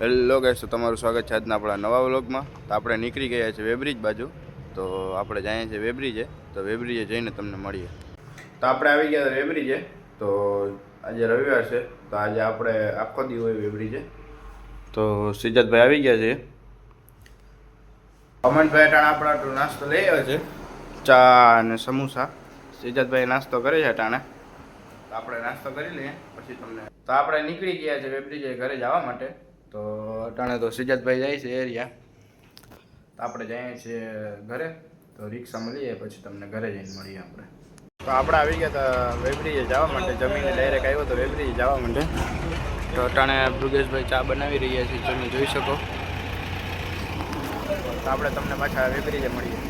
Hello guys, તો તમારું સ્વાગત છે આજના આપણા નવા વ્લોગમાં। તો આપણે નીકળી ગયા છે વેબ્રિજ બાજુ। તો આપણે જઈએ છીએ વેબ્રિજે। તો વેબ્રિજે જઈને તમને મળીએ। તો આપણે આવી ગયા વેબ્રિજે। તો આજે રવિવાર છે, તો આજે આપણે આખો દી હોય વેબ્રિજે। તો સિદ્ધાર્થભાઈ આવી ગયા છે। અમનભાઈ ટાણા આપણા નાસ્તો લઈ આવ્યો છે, ચા અને સમોસા। સિદ્ધાર્થભાઈ નાસ્તો કરે છે ટાણે। તો આપણે નાસ્તો કરી લઈએ પછી તમને। તો આપણે નીકળી ગયા છે વેબ્રિજે ઘરે જવા માટે। તો અટાણે તો સિદ્ધાર્થભાઈ જાય છે એરિયા। તો આપણે જઈએ છીએ ઘરે। તો રિક્ષા મળીએ પછી તમને ઘરે જઈને મળીએ આપણે। તો આપણે આવી ગયા હતા વેબ્રિજે જવા માટે, જમીને ડાયરેક્ટ આવ્યો તો વેબ્રિજે જવા માટે। તો અટાણે ભૃગેશભાઈ ચા બનાવી રહ્યા છે, તમે જોઈ શકો। તો આપણે તમને પાછા વેબ્રિજે મળીએ।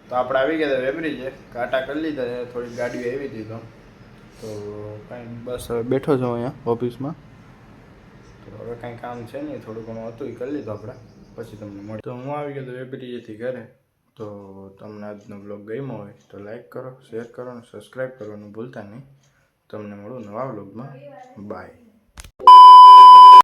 તો આપણે આવી ગયા હતા વેબ્રિજે, કાંટા કરી લીધા છે, થોડી ગાડીઓ આવી હતી। તો કાંઈ બસ હવે બેઠો છું અહીંયા ઓફિસમાં। તો હવે કાંઈ કામ છે નહીં, થોડું ઘણું હતું એ કરી લીધું આપણે, પછી તમને મળી। તો હું આવી ગયો હતો વેબ્રિજેથી ઘરે। તો તમને આજનો બ્લોગ ગમ્યો હોય તો લાઈક કરો, શેર કરો અને સબસ્ક્રાઈબ કરવાનું ભૂલતા નહીં। તમને મળું નવા બ્લોગમાં। બાય।